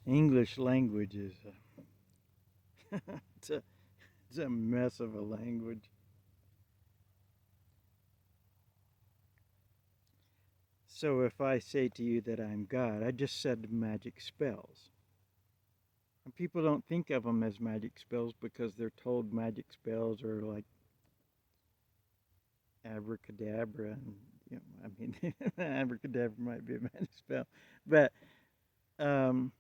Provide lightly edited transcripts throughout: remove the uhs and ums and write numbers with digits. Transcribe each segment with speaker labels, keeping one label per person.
Speaker 1: English language is it's a it's a mess of a language. So if I say to you that I'm God, I just said magic spells. And people don't think of them as magic spells because they're told magic spells are like abracadabra, and I mean, abracadabra might be a magic spell, but um,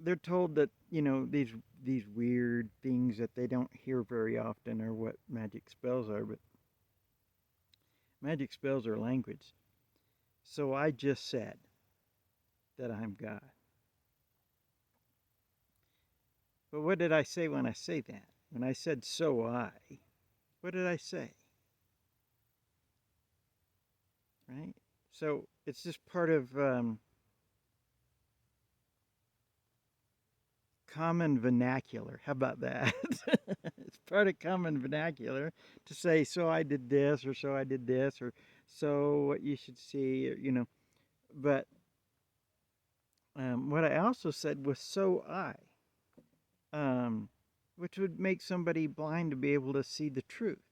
Speaker 1: they're told that these weird things that they don't hear very often are what magic spells are. But magic spells are language. So I just said that I'm God. But what did I say when I say that? When I said so what did I say? Right? So it's just part of common vernacular. How about that? It's part of common vernacular to say, so I did this, or so I did this, or so what you should see, But what I also said was so um, which would make somebody blind to be able to see the truth.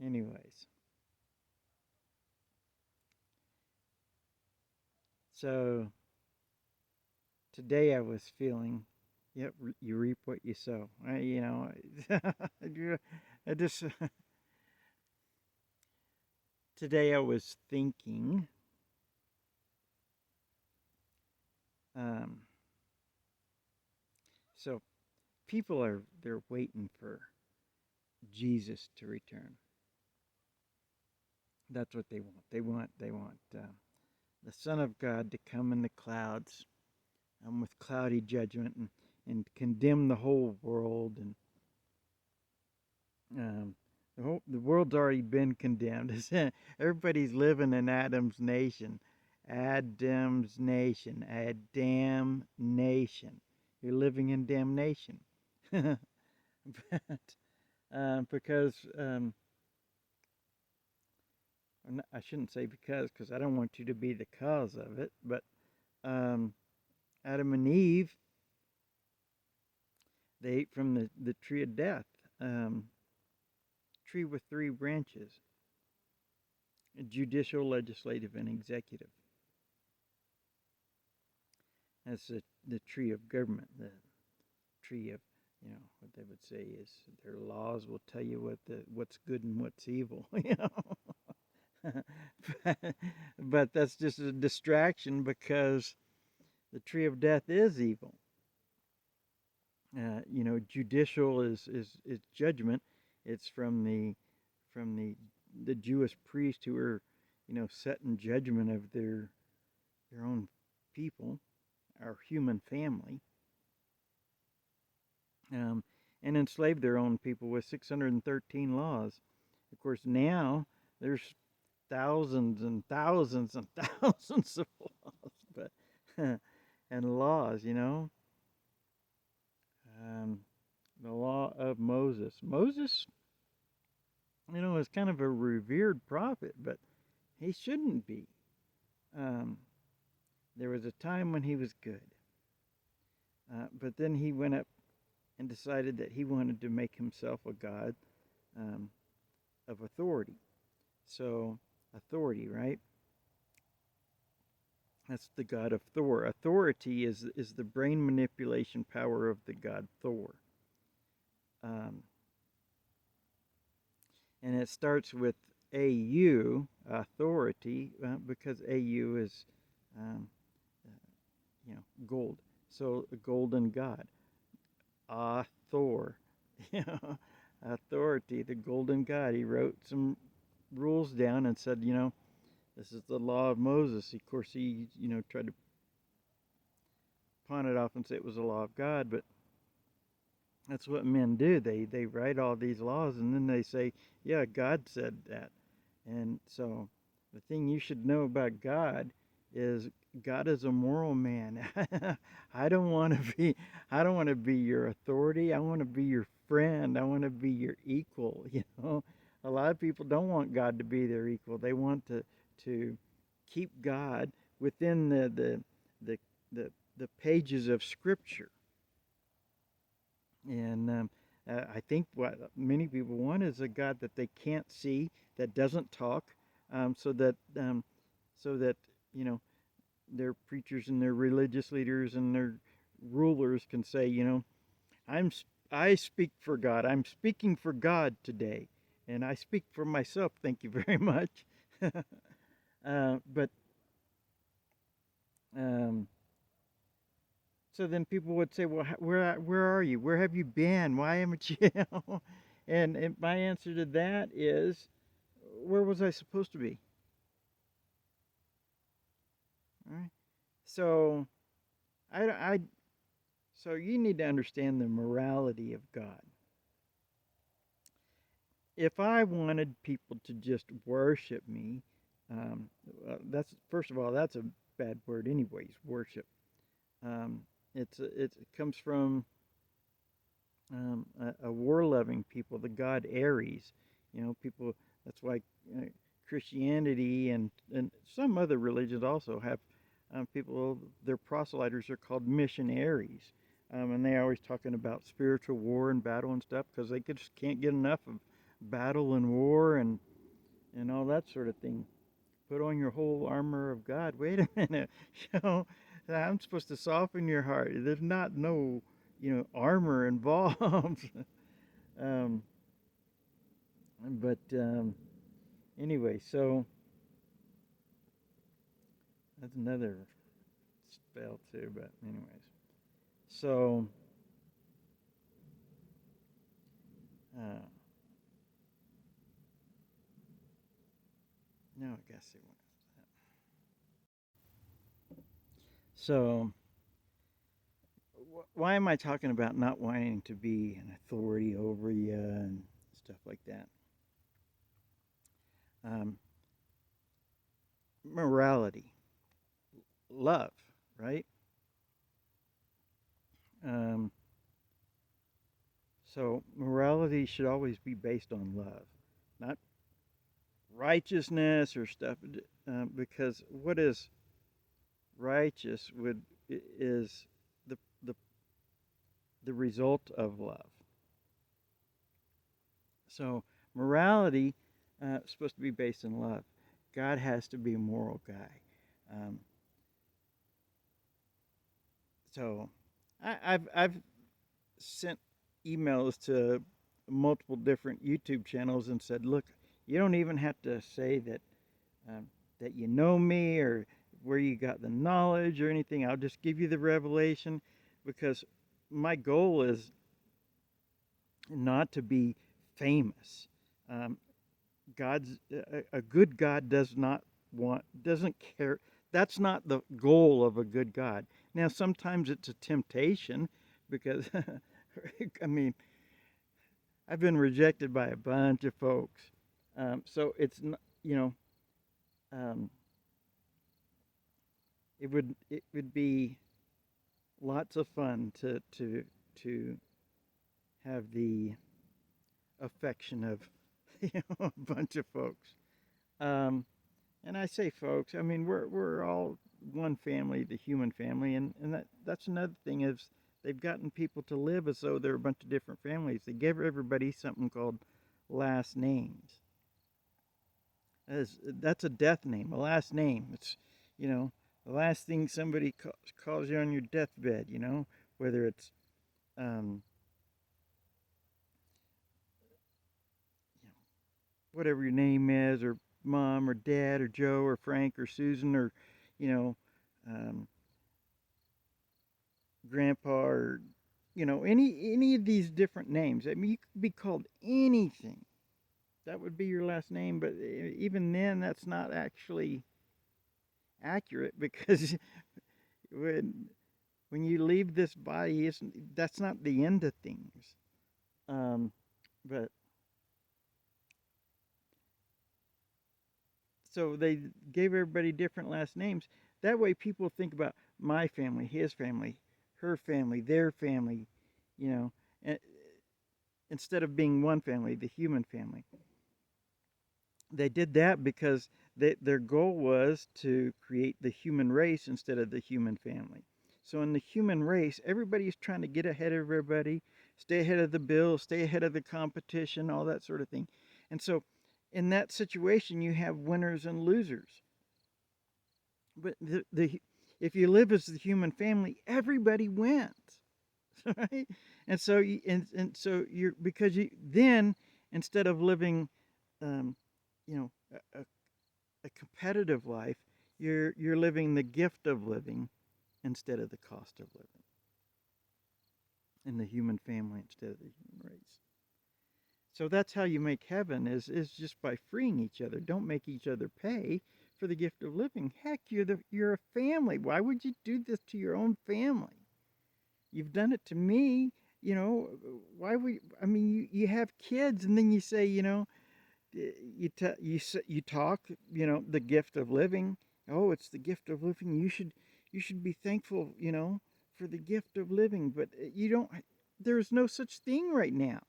Speaker 1: Anyways, so today I was feeling, yep, you reap what you sow. I just today I was thinking, um, so people they're waiting for Jesus to return. That's what they want. They want the Son of God to come in the clouds, with cloudy judgment, and condemn the whole world. And the world's already been condemned. Everybody's living in Adam's nation. Adam's nation. A damn nation. You're living in damnation. But because I shouldn't say because I don't want you to be the cause of it, but um, Adam and Eve, they ate from the tree of death, tree with three branches: judicial, legislative, and executive. That's the tree of government, the tree of, what they would say is their laws will tell you what's good and what's evil. But that's just a distraction because the tree of death is evil. Judicial is judgment. It's from the Jewish priests who are, setting judgment of their own people, our human family, um, and enslaved their own people with 613 laws. Of course, now there's thousands and thousands and thousands of laws, but and laws, um, the law of Moses. Moses, is kind of a revered prophet, but he shouldn't be. Um, there was a time when he was good, but then he went up and decided that he wanted to make himself a god, um, of authority. So, authority, right? That's the god of Thor. Authority is the brain manipulation power of the god Thor. Um, and it starts with AU, authority, because AU is, um, gold. So, a golden god. Thor, authority, the golden god. He wrote some rules down and said, this is the law of Moses. Of course, he, tried to pawn it off and say it was the law of God, but that's what men do. They write all these laws and then they say, yeah, God said that. And so the thing you should know about is God is a moral man. I don't want to be I don't want to be your authority. I want to be your friend. I want to be your equal. A lot of people don't want God to be their equal. They want to keep God within the the pages of Scripture. And I think what many people want is a God that they can't see, that doesn't talk, so that so that you know their preachers and their religious leaders and their rulers can say, I'm I speak for God. I'm speaking for God today, and I speak for myself. Thank you very much. But um, so then people would say, "Well, where are you? Where have you been? Why haven't you?" And my answer to that is, where was I supposed to be? All right. So I so you need to understand the morality of God. If I wanted people to just worship me, um, that's first of all that's a bad word, anyways. Worship. Um, it comes from a war-loving people, the god Ares. People. That's why uh, Christianity and some other religions also have people. Their proselyters are called missionaries, and they're always talking about spiritual war and battle and stuff because they just can't get enough of battle and war and all that sort of thing. Put on your whole armor of God. Wait a minute, you know, I'm supposed to soften your heart. There's not no, armor involved. um, but anyway, so that's another spell too. But anyways, so uh, no, I guess it was that. So why am I talking about not wanting to be an authority over you and stuff like that? Um, Morality, love, right? Um, so morality should always be based on love, not righteousness or stuff. Because what is righteous is the the the result of love. So morality is supposed to be based on love. God has to be a moral guy. Um, so I've sent emails to multiple different YouTube channels and said, look, you don't even have to say that you know me or where you got the knowledge or anything. I'll just give you the revelation because my goal is not to be famous. Um, God's a good God doesn't care. That's not the goal of a good God. Now sometimes it's a temptation because I mean I've been rejected by a bunch of folks. So it's not, um, it would be lots of fun to have the affection of a bunch of folks. Um, and I say folks, I mean we're all one family, the human family, and that's another thing is they've gotten people to live as though they're a bunch of different families. They gave everybody something called last names. That's a death name, a last name. It's you know the last thing somebody calls you on your deathbed. Whether it's um, you know, whatever your name is, or mom, or dad, or Joe, or Frank, or Susan, or you know um, grandpa, or any of these different names. I mean, you could be called anything. That would be your last name, but even then, that's not actually accurate because when when you leave this body, that's not the end of things. But so they gave everybody different last names. That way, people think about my family, his family, her family, their family, you know, and, instead of being one family, the human family. They did that because their goal was to create the human race instead of the human family. So in the human race, everybody's trying to get ahead of everybody, stay ahead of the bill, stay ahead of the competition, all that sort of thing. And so in that situation, you have winners and losers. But if you live as the human family, everybody wins, right? And so and so you're because you then instead of living, um, you know, a competitive life, you're living the gift of living instead of the cost of living in the human family instead of the human race. So that's how you make heaven is just by freeing each other. Don't make each other pay for the gift of living. Heck, you're a family. Why would you do this to your own family? You've done it to me. You know, why would I mean you have kids and then you say, you talk, the gift of living. Oh, it's the gift of living. You should be thankful, for the gift of living, but you don't there's no such thing right now.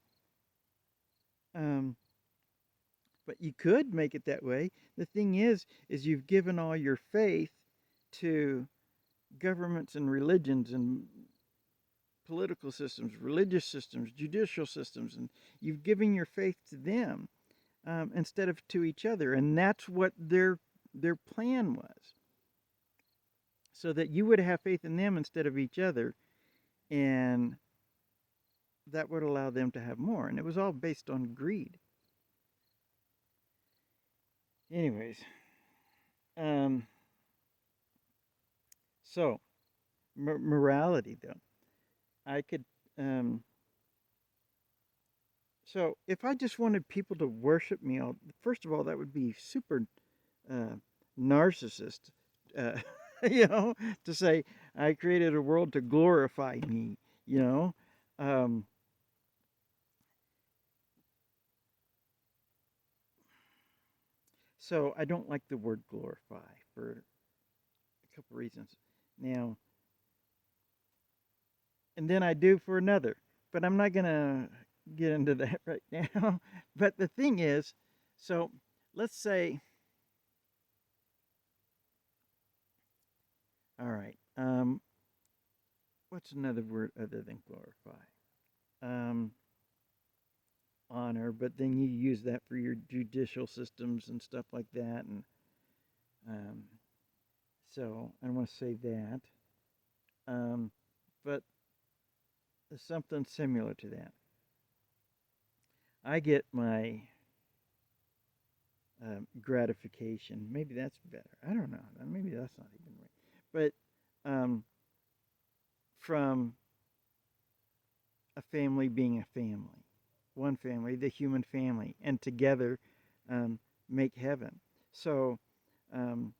Speaker 1: Um but you could make it that way. The thing is you've given all your faith to governments and religions and political systems, religious systems, judicial systems, and you've given your faith to them instead of to each other, and that's what their plan was, so that you would have faith in them instead of each other, and that would allow them to have more. And it was all based on greed. Anyways, um, so morality though, I could. Um, so if I just wanted people to worship me, first of all, that would be super uh, narcissist. Uh, you know, to say I created a world to glorify me. You know, um, so I don't like the word glorify for a couple reasons. Now, and then I do for another, but I'm not gonna get into that right now. But the thing is, so let's say, all right, what's another word other than glorify? Um, Honor, but then you use that for your judicial systems and stuff like that, and um, so I want to say that, um, but something similar to that. I get my gratification. Maybe that's better. I don't know. Maybe that's not even right. But from a family being a family, one family, the human family, and together um, make heaven. So um,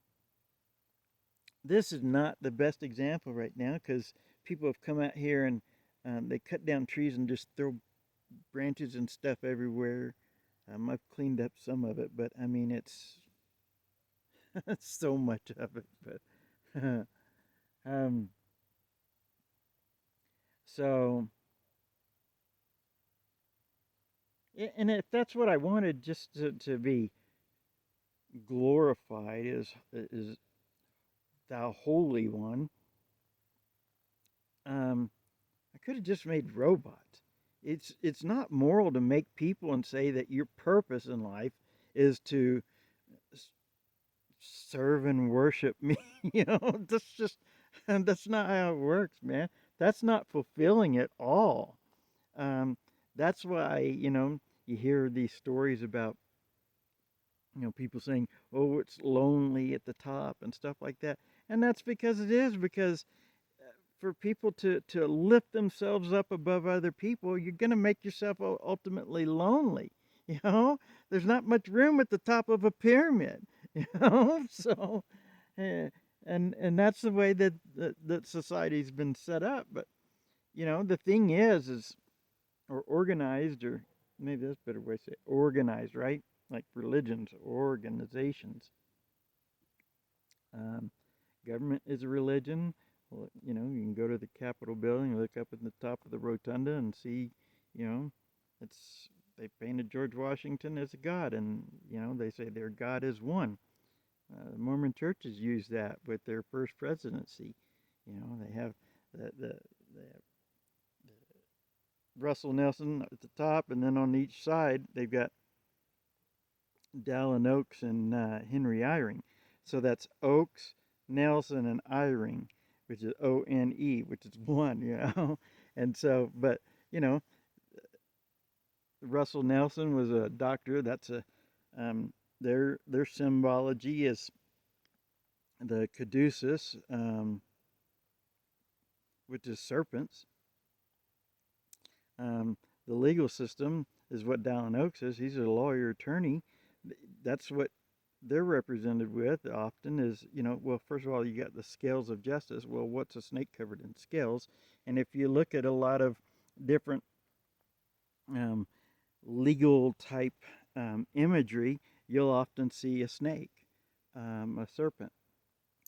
Speaker 1: this is not the best example right now because people have come out here and they cut down trees and just throw branches and stuff everywhere. I've cleaned up some of it, but I mean it's so much of it. But um, so and if that's what I wanted, just to be glorified is thou holy one, I could have just made robots. It's not moral to make people and say that your purpose in life is to serve and worship me. That's just that's not how it works, man. That's not fulfilling at all. Um, that's why you hear these stories about people saying, "Oh, it's lonely at the top" and stuff like that, and that's because it is because for people to lift themselves up above other people, you're going to make yourself ultimately lonely. You know, there's not much room at the top of a pyramid. So eh, and that's the way that society's been set up. But the thing is or organized, or maybe that's a better way to say it, organized, right? Like religions, organizations. Um, Government is a religion. Well, you can go to the Capitol building, look up at the top of the rotunda, and see, you know, it's they painted George Washington as a god, and they say their God is one. The Mormon churches use that with their first presidency. They have they have Russell Nelson at the top, and then on each side they've got Dallin Oaks and Henry Eyring. So that's Oaks, Nelson, and Eyring, which is ONE, which is one. And so, but you know, Russell Nelson was a doctor. That's a their symbology is the caduceus, which is serpents. The legal system is what Dallin Oaks is. He's a lawyer attorney. That's what they're represented with often is, well, first of all, you got the scales of justice. Well, what's a snake covered in scales? And if you look at a lot of different um, legal type imagery, you'll often see a snake, a serpent,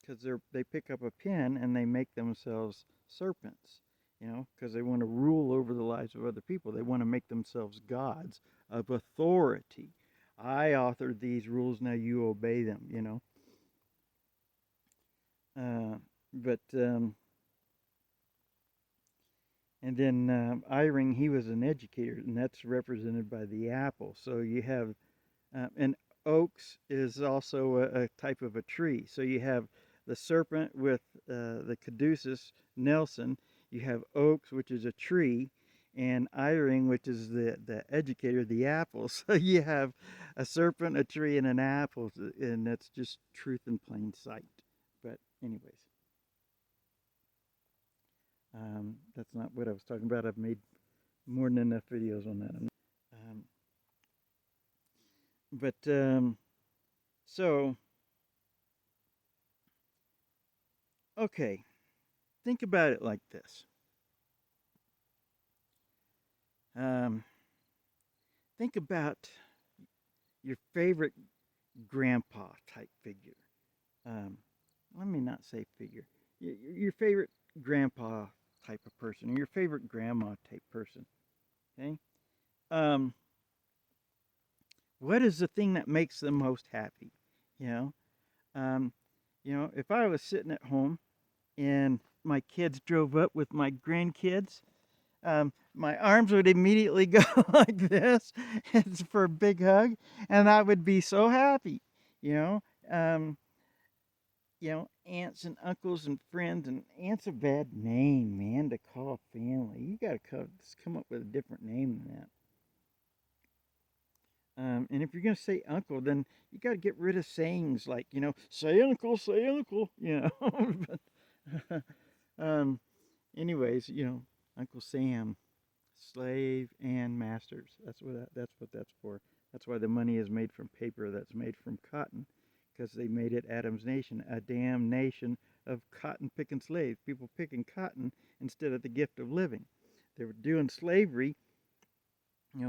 Speaker 1: because they pick up a pen and they make themselves serpents, because they want to rule over the lives of other people. They want to make themselves gods of authority. I authored these rules, now you obey them. But and then Eyring, he was an educator, and that's represented by the apple. So you have, and oaks is also a type of a tree. So you have the serpent with the caduceus, Nelson. You have oaks, which is a tree, and Eyring, which is the educator, the apple. So you have a serpent, a tree, and an apple, and that's just truth in plain sight. But anyways. That's not what I was talking about. I've made more than enough videos on that. But so, okay, think about it like this. Think about your favorite grandpa type figure. Let me not say figure. Your favorite grandpa type of person, or your favorite grandma type person. Okay. What is the thing that makes them most happy? You know, um, if I was sitting at home and my kids drove up with my grandkids, my arms would immediately go like this. It's for a big hug, and I would be so happy. You know, um, aunts and uncles and friends, and aunt's a bad name, man, to call family. You gotta come up with a different name than that. And if you're gonna say uncle, then you gotta get rid of sayings like, say uncle, say uncle. But, anyways, Uncle Sam, slave and masters. That's what that's for. That's why the money is made from paper that's made from cotton, because they made it Adam's nation, a damn nation of cotton picking slaves, people picking cotton instead of the gift of living. They were doing slavery,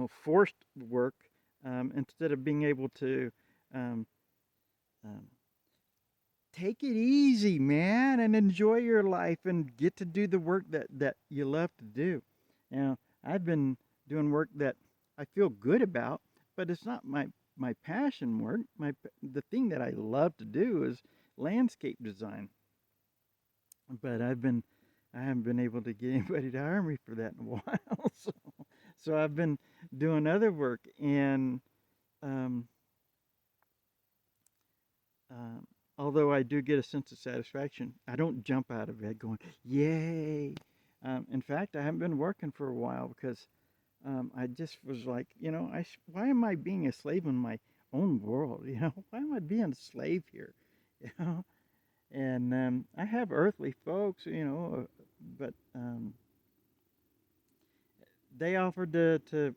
Speaker 1: forced work, instead of being able to um, um, take it easy, man, and enjoy your life and get to do the work that you love to do. I've been doing work that I feel good about, but it's not my passion work. The thing that I love to do is landscape design. But I haven't been able to get anybody to hire me for that in a while. So I've been doing other work, and um, um, although I do get a sense of satisfaction, I don't jump out of bed going, "Yay!" In fact, I haven't been working for a while because I just was like, why am I being a slave in my own world? Why am I being a slave here? You know, and I have earthly folks, but they offered to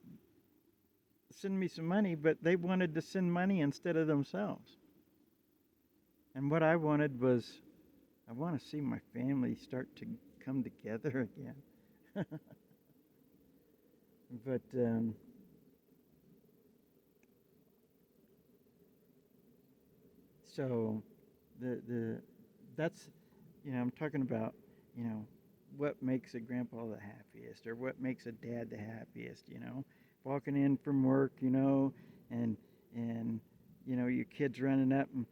Speaker 1: send me some money, but they wanted to send money instead of themselves. And what I wanted was, I want to see my family start to come together again. But so the that's I'm talking about what makes a grandpa the happiest, or what makes a dad the happiest. walking in from work, and and your kids running up and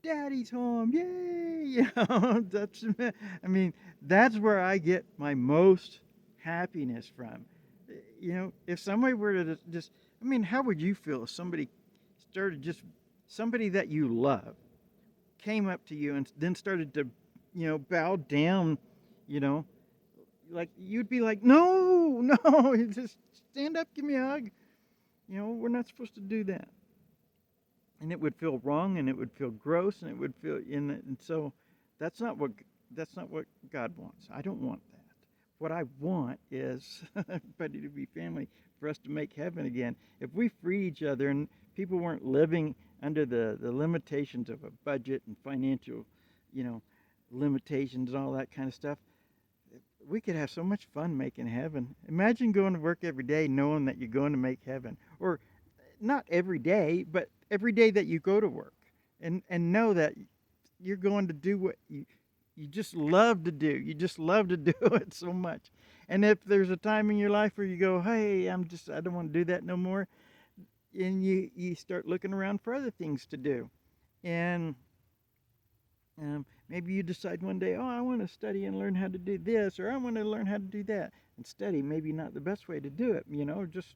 Speaker 1: Daddy's home, yay! That's, I mean, that's where I get my most happiness from. If somebody were to just, I mean, how would you feel if somebody started just somebody that you love came up to you and then started to, bow down, you know, like you'd be like, no, no, just stand up, give me a hug. We're not supposed to do that. And it would feel wrong, and it would feel gross, and it would feel and so that's not what that's not what God wants. I don't want that. What I want is everybody to be family, for us to make heaven again. If we free each other and people weren't living under the limitations of a budget and financial, you know, limitations and all that kind of stuff, we could have so much fun making heaven. Imagine going to work every day knowing that you're going to make heaven. Or not every day, but every day that you go to work. And know that you're going to do what you just love to do. You just love to do it so much. And if there's a time in your life where you go, hey, I don't want to do that no more, and you start looking around for other things to do. And maybe you decide one day, oh, I want to study and learn how to do this, or I want to learn how to do that. And study, maybe not the best way to do it, just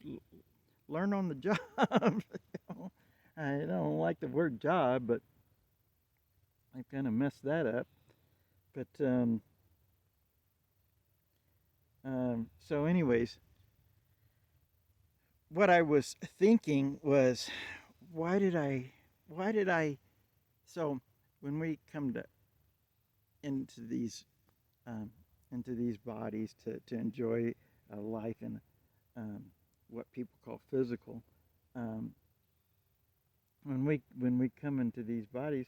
Speaker 1: learn on the job. I don't like the word job, but I kind of messed that up. But so, anyways, what I was thinking was, why did I? So, when we come into these um, into these bodies to enjoy life in um, what people call physical, um, when we come into these bodies,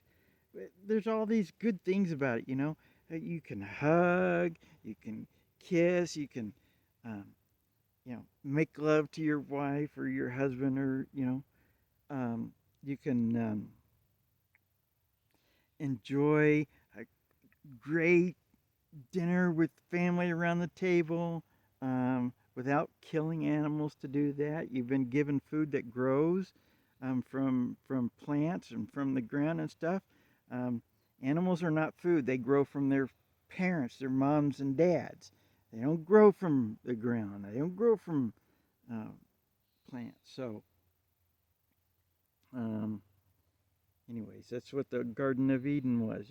Speaker 1: there's all these good things about it. You can hug, you can kiss, you can um, make love to your wife or your husband, or you can enjoy a great dinner with family around the table, without killing animals to do that. You've been given food that grows from plants and from the ground and stuff. Um, Animals are not food. They grow from their parents, their moms and dads. They don't grow from the ground. They don't grow from uh, plants. So, um, anyways, that's what the Garden of Eden was.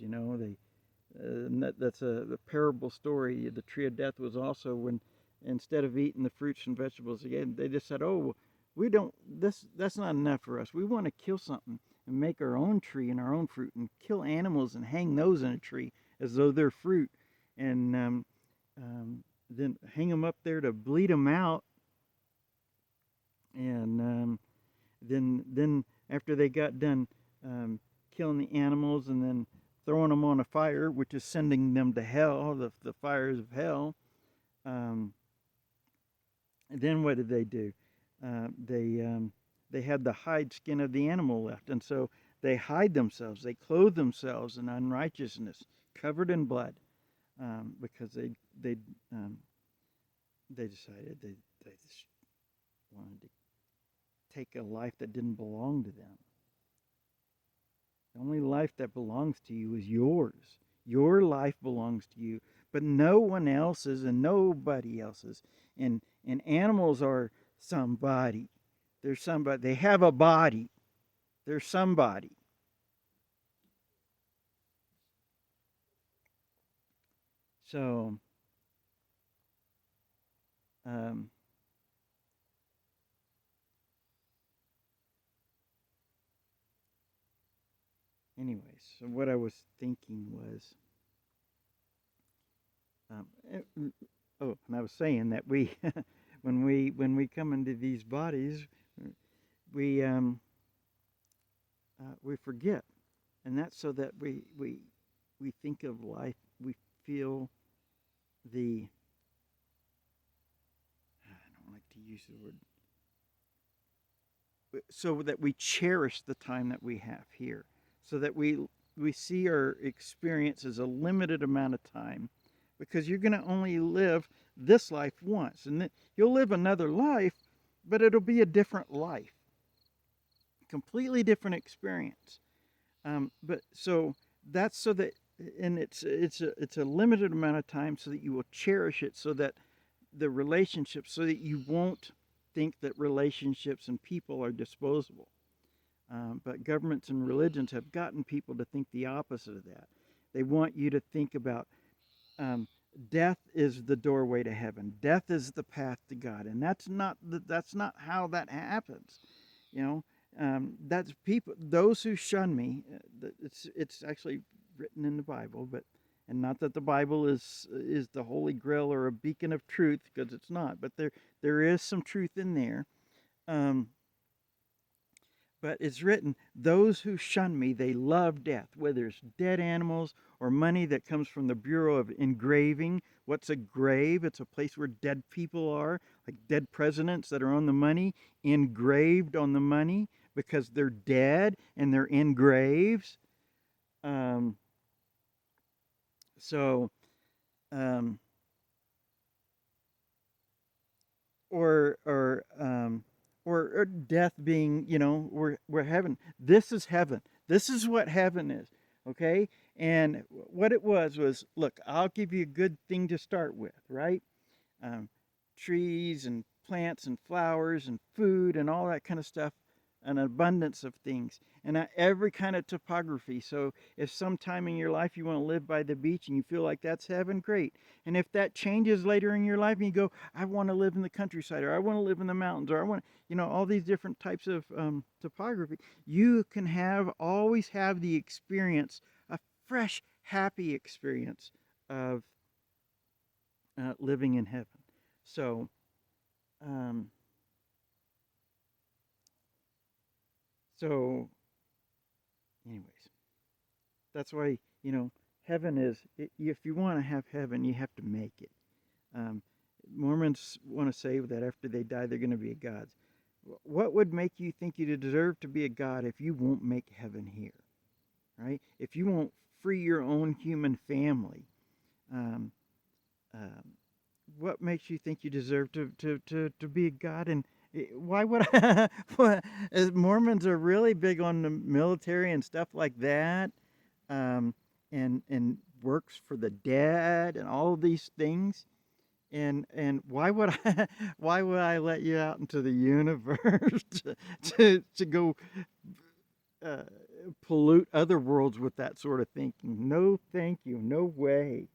Speaker 1: That's a parable story. The tree of death was also when, instead of eating the fruits and vegetables again, they just said, "Oh, we don't. That's not enough for us. We want to kill something and make our own tree and our own fruit, and kill animals and hang those in a tree as though they're fruit, and then hang them up there to bleed them out, and then after they got done killing the animals and then throwing them on a fire, which is sending them to hell, the fires of hell. Then what did they do? They had the hide skin of the animal left, and so they hide themselves. They clothe themselves in unrighteousness, covered in blood, because um, they decided they just wanted to take a life that didn't belong to them. The only life that belongs to you is yours. Your life belongs to you, but no one else's and nobody else's. And animals are somebody. They're somebody. They have a body. They're somebody. So, um, anyways, so what I was thinking was, um, oh, and I was saying that we, when we come into these bodies, we we forget, and that's so that we think of life. We feel the, I don't like to use the word, so that we cherish the time that we have here, so that we see our experience as a limited amount of time, because you're going to only live this life once, and then you'll live another life, but it'll be a different life, completely different experience. But so that's so that, and it's a limited amount of time so that you will cherish it, so that the relationships, so that you won't think that relationships and people are disposable. But governments and religions have gotten people to think the opposite of that. They want you to think about um, death is the doorway to heaven. Death is the path to God, and that's not how that happens. You know, that's people. Those who shun me. It's actually written in the Bible, but and not that the Bible is the holy grail or a beacon of truth, because it's not. But there is some truth in there. Um, but it's written, those who shun me, they love death, whether it's dead animals or money that comes from the Bureau of Engraving. What's a grave? It's a place where dead people are, like dead presidents that are on the money, engraved on the money because they're dead and they're in graves. Um, so, um, or or um, or death being, we're heaven. This is heaven. This is what heaven is. Okay, and what it was, look, I'll give you a good thing to start with, right? um, Trees and plants and flowers and food and all that kind of stuff, an abundance of things, and every kind of topography. So if sometime in your life you want to live by the beach and you feel like that's heaven, great. And if that changes later in your life and you go, I want to live in the countryside, or I want to live in the mountains, or I want, all these different types of topography, you can always have the experience, a fresh, happy experience of living in heaven. So, um, so, anyways, that's why, heaven is. If you want to have heaven, you have to make it. Um, Mormons want to say that after they die, they're going to be gods. What would make you think you deserve to be a god if you won't make heaven here, right? If you won't free your own human family, um, um, what makes you think you deserve to be a god? And why would I? Mormons are really big on the military and stuff like that, um, and works for the dead and all of these things. And why would I? Why would I let you out into the universe to go uh, pollute other worlds with that sort of thinking? No, thank you. No way.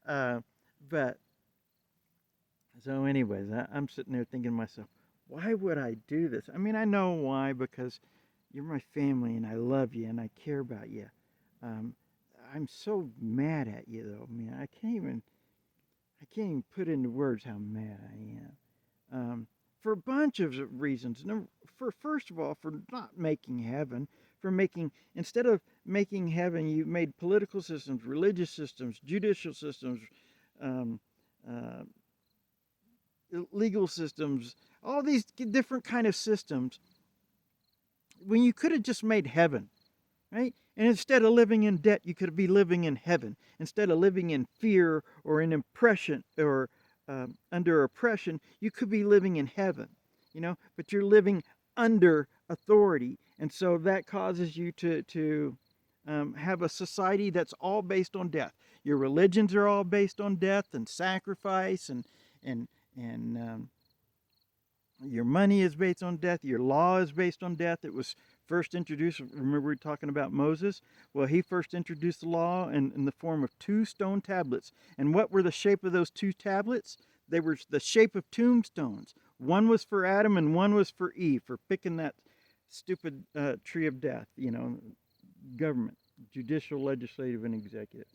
Speaker 1: uh, but So, anyways, I'm sitting there thinking to myself, why would I do this? I mean, I know why, because you're my family and I love you and I care about you. Um, I'm so mad at you, though. I mean, I can't even put into words how mad I am. For a bunch of reasons. For first of all, for not making heaven, for making instead of making heaven, you made political systems, religious systems, judicial systems, um, uh, legal systems, all these different kind of systems, when you could have just made heaven, right? And instead of living in debt, you could be living in heaven. Instead of living in fear or in oppression or under oppression, you could be living in heaven, but you're living under authority. And so that causes you to have a society that's all based on death. Your religions are all based on death and sacrifice, and, and your money is based on death. Your law is based on death. It was first introduced. Remember, we were talking about Moses? Well, he first introduced the law in the form of two stone tablets. And what were the shape of those two tablets? They were the shape of tombstones. One was for Adam and one was for Eve, for picking that stupid tree of death, government, judicial, legislative, and executive.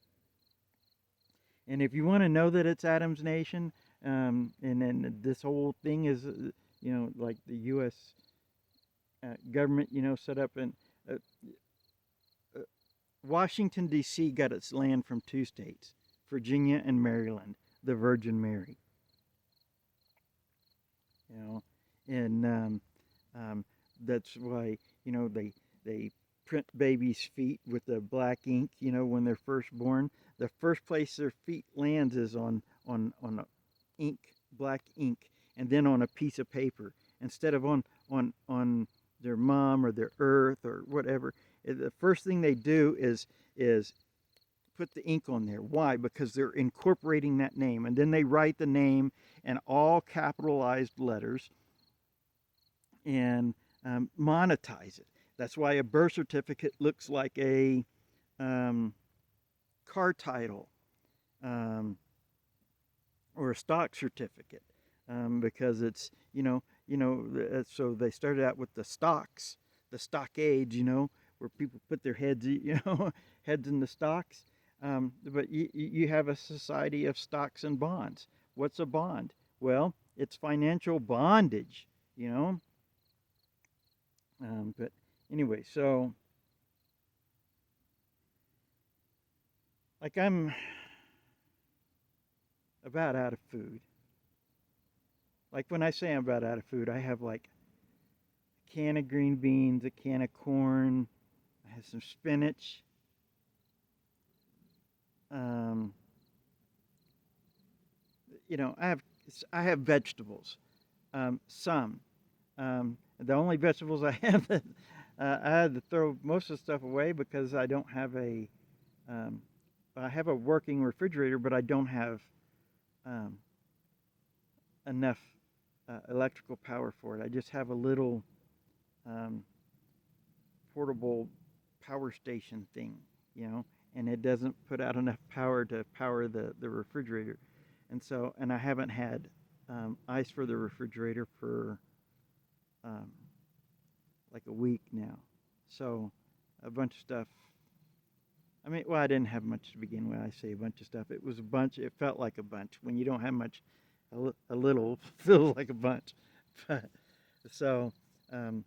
Speaker 1: And if you want to know that it's Adam's nation, and then this whole thing is, like the U.S. Government, set up in uh, uh, Washington, D.C. got its land from two states, Virginia and Maryland, the Virgin Mary, you know, and um, that's why, they print babies' feet with the black ink, when they're first born. The first place their feet lands is on ink, black ink, and then on a piece of paper instead of on their mom or their earth or whatever. The first thing they do is put the ink on there. Why? Because they're incorporating that name, and then they write the name in all capitalized letters and monetize it. That's why a birth certificate looks like a um, car title um, or a stock certificate because it's so they started out with the stocks, the stockade, where people put their heads, heads in the stocks. But you have a society of stocks and bonds. What's a bond? Well, it's financial bondage, you know. But anyway, so like I'm about out of food. Like when I say I'm about out of food, I have like a can of green beans, a can of corn, I have some spinach, um, I have vegetables. Some. The only vegetables I have that I had to throw most of the stuff away because I don't have um, I have a working refrigerator, but I don't have um, enough electrical power for it. I just have a little um, portable power station thing, and it doesn't put out enough power to power the refrigerator. And I haven't had ice for the refrigerator for um, like a week now. So a bunch of stuff. I mean, well, I didn't have much to begin with. I say a bunch of stuff. It was a bunch. It felt like a bunch. When you don't have much, a little feels like a bunch. But so, um,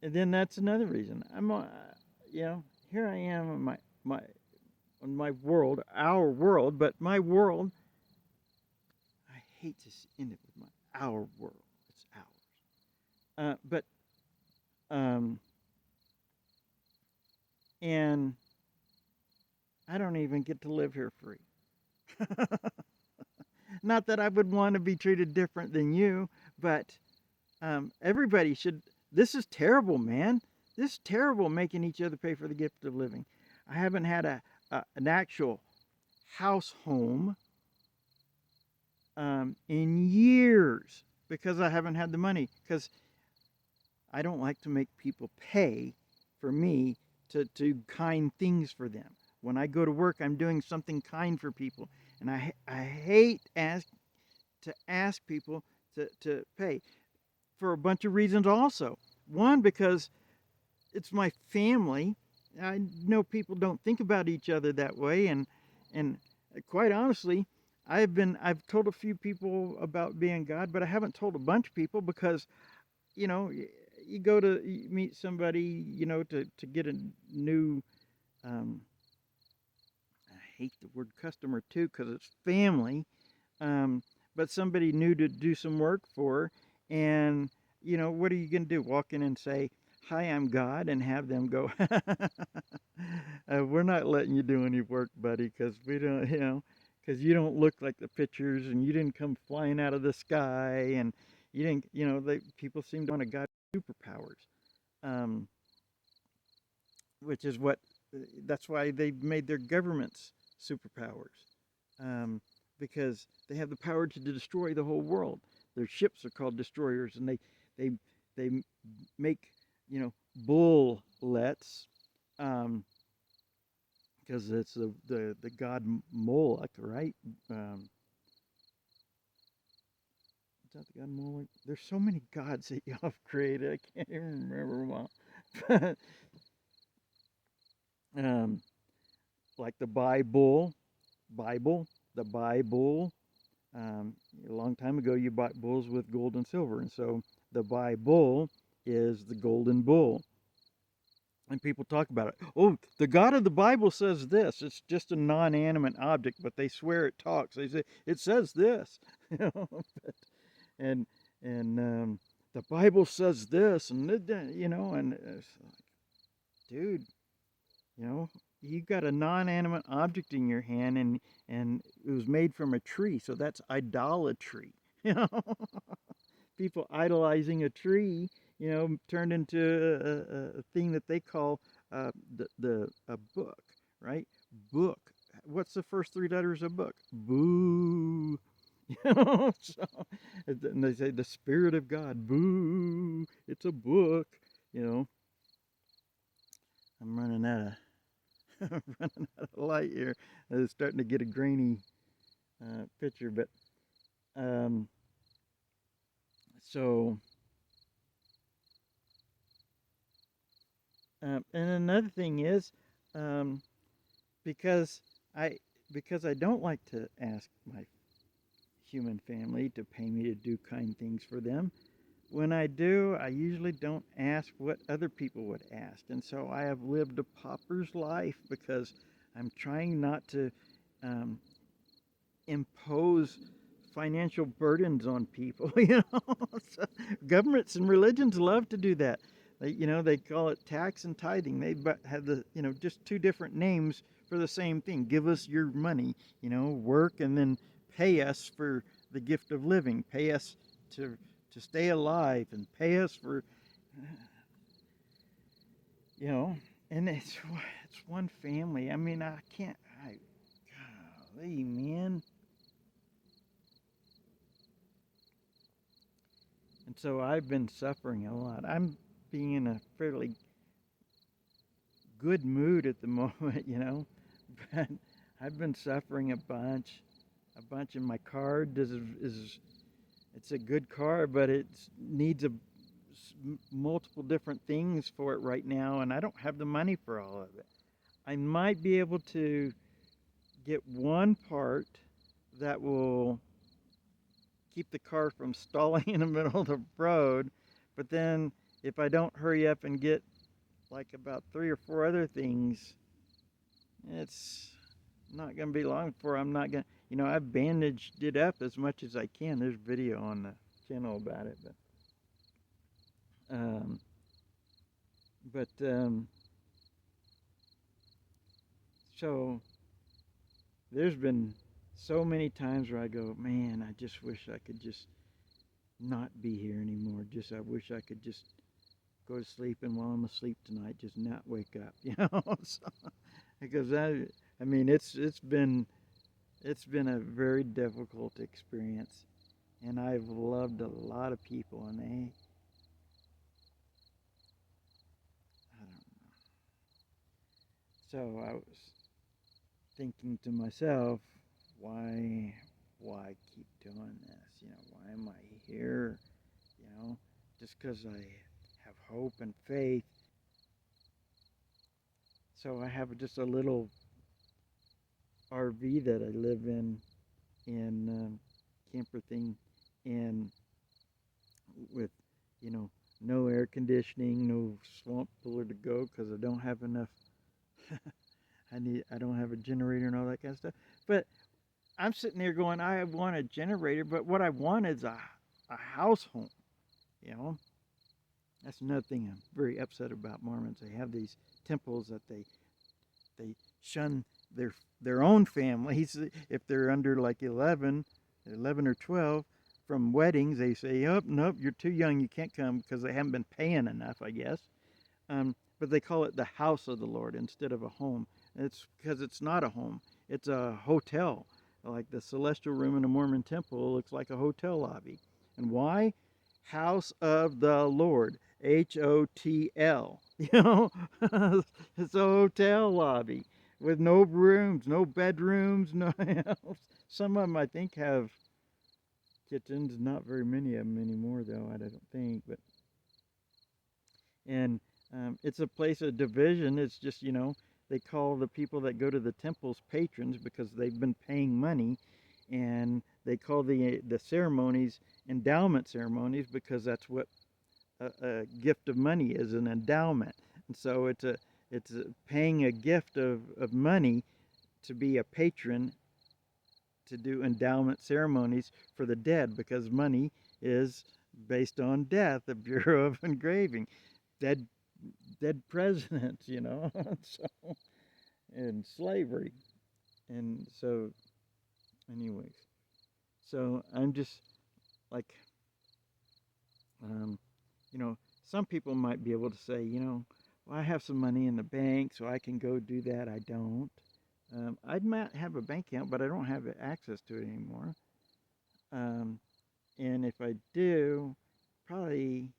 Speaker 1: and then that's another reason. Here I am in my world, our world, but my world. I hate to end it with our world. It's ours. But um, and I don't even get to live here free. Not that I would want to be treated different than you, but everybody should. This is terrible, man. This is terrible making each other pay for the gift of living. I haven't had an actual house home in years because I haven't had the money. Because I don't like to make people pay for me to do kind things for them. When I go to work, I'm doing something kind for people, and I hate to ask people to pay for a bunch of reasons. Also, one because it's my family. I know people don't think about each other that way, and quite honestly, I've told a few people about being God, but I haven't told a bunch of people because you know you go to meet somebody to get a new um, I hate the word customer too because it's family, um, but somebody new to do some work for, and what are you going to do? Walk in and say, "Hi, I'm God," and have them go, "We're not letting you do any work, buddy, because we don't, because you don't look like the pictures, and you didn't come flying out of the sky, and you didn't, people seem to want a God with superpowers, um, which is what, that's why they made their governments superpowers, um, because they have the power to destroy the whole world. Their ships are called destroyers, and they they make bullets, um, because it's the god Moloch, right? Is that the god Moloch? There's so many gods that y'all have created. I can't even remember them all. But um, like the Bible, the Bible. A long time ago, you bought bulls with gold and silver, and so the Bible is the golden bull. And people talk about it. Oh, the God of the Bible says this. It's just a non-animate object, but they swear it talks. They say it says this, and and the Bible says this, and and it's like, dude, you know, you got a non-animate object in your hand, and it was made from a tree, so that's idolatry. You know, people idolizing a tree, turned into a thing that they call the a book, right? Book. What's the first three letters of book? Boo. So, and they say the Spirit of God. Boo. It's a book. You know, I'm running out of running out of light here. It's starting to get a grainy picture, but um, so and another thing is um, because I because I don't like to ask my human family to pay me to do kind things for them. When I do, I usually don't ask what other people would ask, and so I have lived a pauper's life because I'm trying not to um, impose financial burdens on people. So governments and religions love to do that. They call it tax and tithing. They have just two different names for the same thing. Give us your money, work and then pay us for the gift of living. Pay us to stay alive and pay us for, you know, and it's one family. I mean, I can't. Golly, man. And so I've been suffering a lot. I'm being in a fairly good mood at the moment, but I've been suffering a bunch. And my car is it's a good car, but it needs multiple different things for it right now, and I don't have the money for all of it. I might be able to get one part that will keep the car from stalling in the middle of the road, but then if I don't hurry up and get like about three or four other things, it's not going to be long before I'm not going to, I've bandaged it up as much as I can. There's video on the channel about it, um, but so there's been so many times where I go, man, I just wish I could just not be here anymore. I wish I could just go to sleep, and while I'm asleep tonight, just not wake up, So, because I mean, it's been a very difficult experience, and I've loved a lot of people, and I don't know. So I was thinking to myself, why keep doing this? Why am I here? Just because I have hope and faith. So I have just a little RV that I live in camper thing, and with no air conditioning, no swamp cooler to go because I don't have enough. I don't have a generator and all that kind of stuff. But I'm sitting there going, I want a generator, but what I want is a house home. You know, that's another thing I'm very upset about Mormons. They have these temples that they shun their own families if they're under like 11 or 12 from weddings. They say, "Oh, nope, you're too young. You can't come," because they haven't been paying enough, I guess. But they call it the house of the Lord instead of a home. It's because it's not a home. It's a hotel. Like the celestial room in a Mormon temple looks like a hotel lobby. And why? House of the Lord. HOTL. It's a hotel lobby with no rooms, no bedrooms, no. Some of them I think have kitchens. Not very many of them anymore, though. I don't think. But and it's a place of division. It's just they call the people that go to the temples patrons because they've been paying money, and they call the ceremonies endowment ceremonies because that's what a gift of money is, an endowment. And so it's paying a gift of money to be a patron to do endowment ceremonies for the dead because money is based on death, the Bureau of Engraving, dead presidents, so in slavery. And so, anyways, so I'm just like, um, you know, some people might be able to say, well, I have some money in the bank, so I can go do that. I don't. I might have a bank account, but I don't have access to it anymore. Um, and if I do, probably,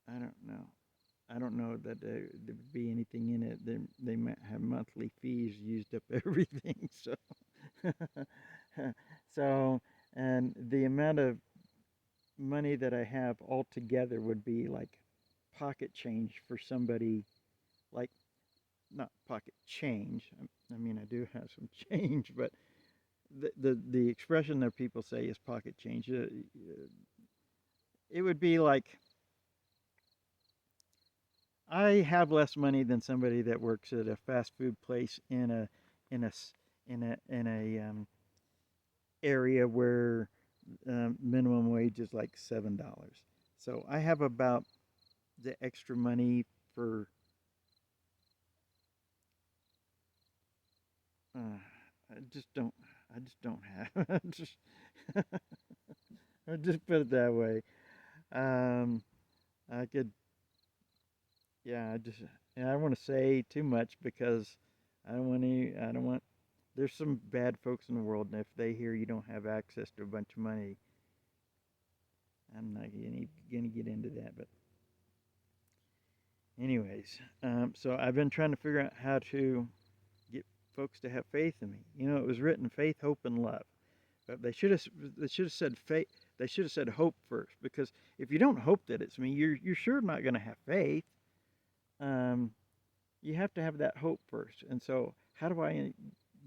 Speaker 1: I don't know. I don't know that there would be anything in it. They might have monthly fees used up everything. So, so, and the amount of money that I have altogether would be like pocket change for somebody, like not pocket change. I mean, I do have some change, but the expression that people say is pocket change. It would be like I have less money than somebody that works at a fast food place in a in a area where minimum wage is like $7. So I have about the extra money for I just don't I just don't have just I just put it that way. Um, I could yeah I just and I don't want to say too much because I don't want there's some bad folks in the world, and if they hear you don't have access to a bunch of money, I'm not gonna get into that. But anyways, so I've been trying to figure out how to get folks to have faith in me. It was written faith, hope, and love, but they should have said faith. They should have said hope first, because if you don't hope that it's me, you're sure not going to have faith. Um, you have to have that hope first. And so, how do I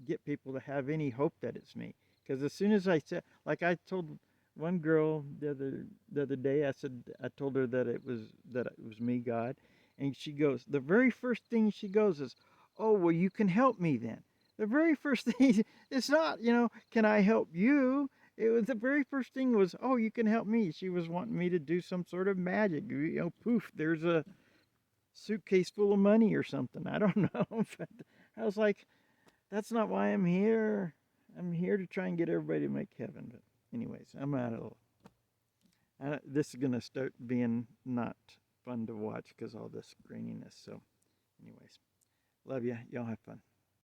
Speaker 1: get people to have any hope that it's me? Because as soon as I said, like I told one girl the other day, I told her that it was me, God, and she goes, the very first thing she goes is, "Oh, well, you can help me then." The very first thing, it's not, can I help you? It was the very first thing was, "Oh, you can help me." She was wanting me to do some sort of magic. Poof, there's a suitcase full of money or something. I don't know. But I was like, that's not why I'm here. I'm here to try and get everybody to make heaven. But anyways, I'm out of. This is gonna start being not fun to watch because all this graininess. So, anyways, love you. Y'all have fun.